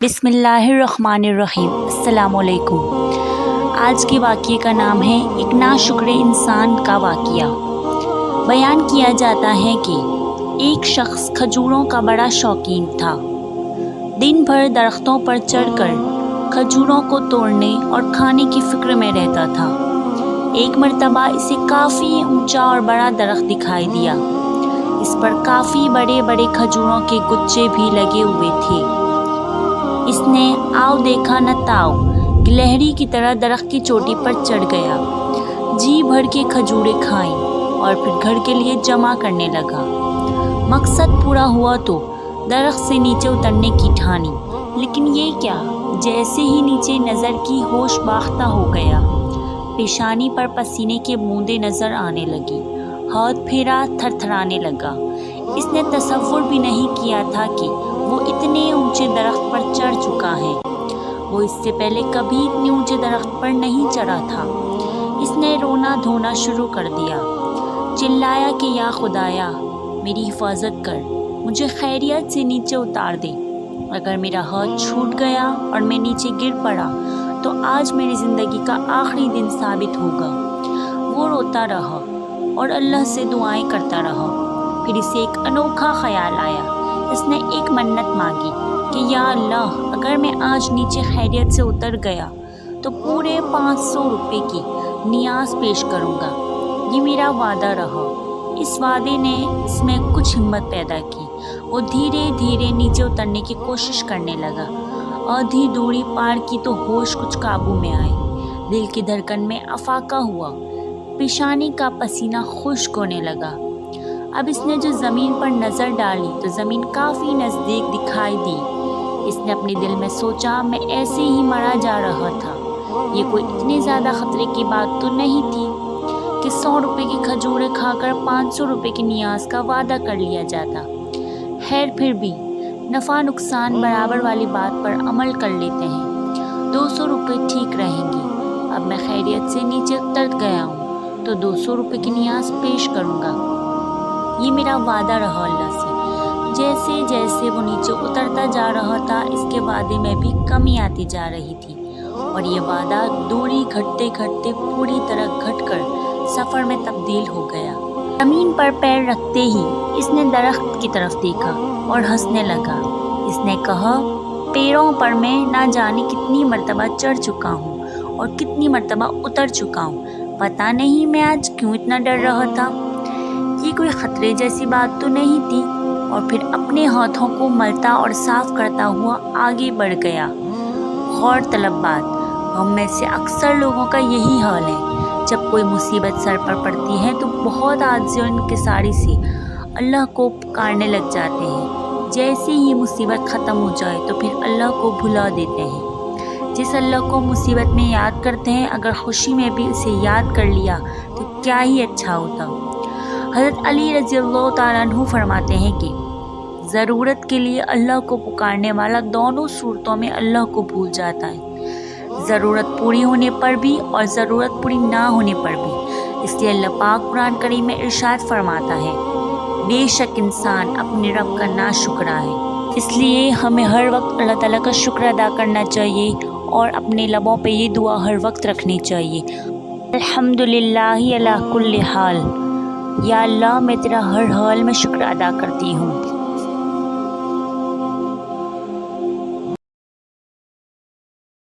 بسم اللہ الرحمن الرحیم۔ السلام علیکم۔ آج کے واقعے کا نام ہے ایک ناشکر انسان کا واقعہ۔ بیان کیا جاتا ہے کہ ایک شخص کھجوروں کا بڑا شوقین تھا۔ دن بھر درختوں پر چڑھ کر کھجوروں کو توڑنے اور کھانے کی فکر میں رہتا تھا۔ ایک مرتبہ اسے کافی اونچا اور بڑا درخت دکھائی دیا۔ اس پر کافی بڑے بڑے کھجوروں کے گچھے بھی لگے ہوئے تھے۔ اس نے آؤ دیکھا نہ تاؤ گلہری کی طرح درخت کی چوٹی پر چڑھ گیا، جی بھر کے کھجوریں کھائیں اور پھر گھر کے لیے جمع کرنے لگا۔ مقصد پورا ہوا تو درخت سے نیچے اترنے کی ٹھانی، لیکن یہ کیا، جیسے ہی نیچے نظر کی ہوش باختہ ہو گیا۔ پیشانی پر پسینے کے بوندیں نظر آنے لگی، ہاتھ پھیرا تھر تھرانے لگا۔ اس نے تصور بھی نہیں کیا تھا کہ وہ اتنے اونچے درخت پر چڑھ چکا ہے۔ وہ اس سے پہلے کبھی اتنے اونچے درخت پر نہیں چڑھا تھا۔ اس نے رونا دھونا شروع کر دیا، چلایا کہ یا خدایا میری حفاظت کر، مجھے خیریت سے نیچے اتار دے۔ اگر میرا ہاتھ چھوٹ گیا اور میں نیچے گر پڑا تو آج میری زندگی کا آخری دن ثابت ہوگا۔ وہ روتا رہا اور اللہ سے دعائیں کرتا رہا۔ پھر اسے ایک انوکھا خیال آیا۔ اس نے ایک منت مانگی کہ یا اللہ، اگر میں آج نیچے خیریت سے اتر گیا تو پورے 500 روپے کی نیاز پیش کروں گا۔ یہ میرا وعدہ رہا۔ اس وعدے نے اس میں کچھ ہمت پیدا کی۔ وہ دھیرے دھیرے نیچے اترنے کی کوشش کرنے لگا۔ آدھی دوری پار کی تو ہوش کچھ قابو میں آئی۔ دل کی دھڑکن میں افاقہ ہوا، پیشانی کا پسینہ خشک ہونے لگا۔ اب اس نے جو زمین پر نظر ڈالی تو زمین کافی نزدیک دکھائی دی۔ اس نے اپنے دل میں سوچا، میں ایسے ہی مرا جا رہا تھا۔ یہ کوئی اتنے زیادہ خطرے کی بات تو نہیں تھی کہ 100 روپے کی کھجوریں کھا کر 500 روپے کی نیاز کا وعدہ کر لیا جاتا۔ خیر پھر بھی نفع نقصان برابر والی بات پر عمل کر لیتے ہیں۔ 200 روپے ٹھیک رہیں گی۔ اب میں خیریت سے نیچے اتر گیا ہوں تو 200 روپے کی نیاز پیش کروں گا۔ یہ میرا وعدہ رہا اللہ سے۔ جیسے جیسے وہ نیچے اترتا جا رہا تھا، اس کے وعدے میں بھی کمی آتی جا رہی تھی، اور یہ وعدہ دوری گھٹتے گھٹتے پوری طرح گھٹ کر سفر میں تبدیل ہو گیا۔ زمین پر پیر رکھتے ہی اس نے درخت کی طرف دیکھا اور ہنسنے لگا۔ اس نے کہا، پیڑوں پر میں نہ جانے کتنی مرتبہ چڑھ چکا ہوں اور کتنی مرتبہ اتر چکا ہوں، پتہ نہیں میں آج کیوں اتنا ڈر رہا تھا۔ یہ کوئی خطرے جیسی بات تو نہیں تھی۔ اور پھر اپنے ہاتھوں کو ملتا اور صاف کرتا ہوا آگے بڑھ گیا۔ غور طلب بات، ہم میں سے اکثر لوگوں کا یہی حال ہے۔ جب کوئی مصیبت سر پر پڑتی ہے تو بہت عاجزی اور انکساری سے اللہ کو پکارنے لگ جاتے ہیں۔ جیسے ہی مصیبت ختم ہو جائے تو پھر اللہ کو بھلا دیتے ہیں۔ جس اللہ کو مصیبت میں یاد کرتے ہیں، اگر خوشی میں بھی اسے یاد کر لیا تو کیا ہی اچھا ہوتا۔ حضرت علی رضی اللہ تعالیٰ عنہ فرماتے ہیں کہ ضرورت کے لیے اللہ کو پکارنے والا دونوں صورتوں میں اللہ کو بھول جاتا ہے، ضرورت پوری ہونے پر بھی اور ضرورت پوری نہ ہونے پر بھی۔ اس لیے اللہ پاک قرآن کریم میں ارشاد فرماتا ہے، بے شک انسان اپنے رب کا ناشکرا ہے۔ اس لیے ہمیں ہر وقت اللہ تعالیٰ کا شکر ادا کرنا چاہیے اور اپنے لبوں پہ یہ دعا ہر وقت رکھنی چاہیے، الحمدللہ علی کل حال، یا اللہ میں تیرا ہر حال میں شکر ادا کرتی ہوں۔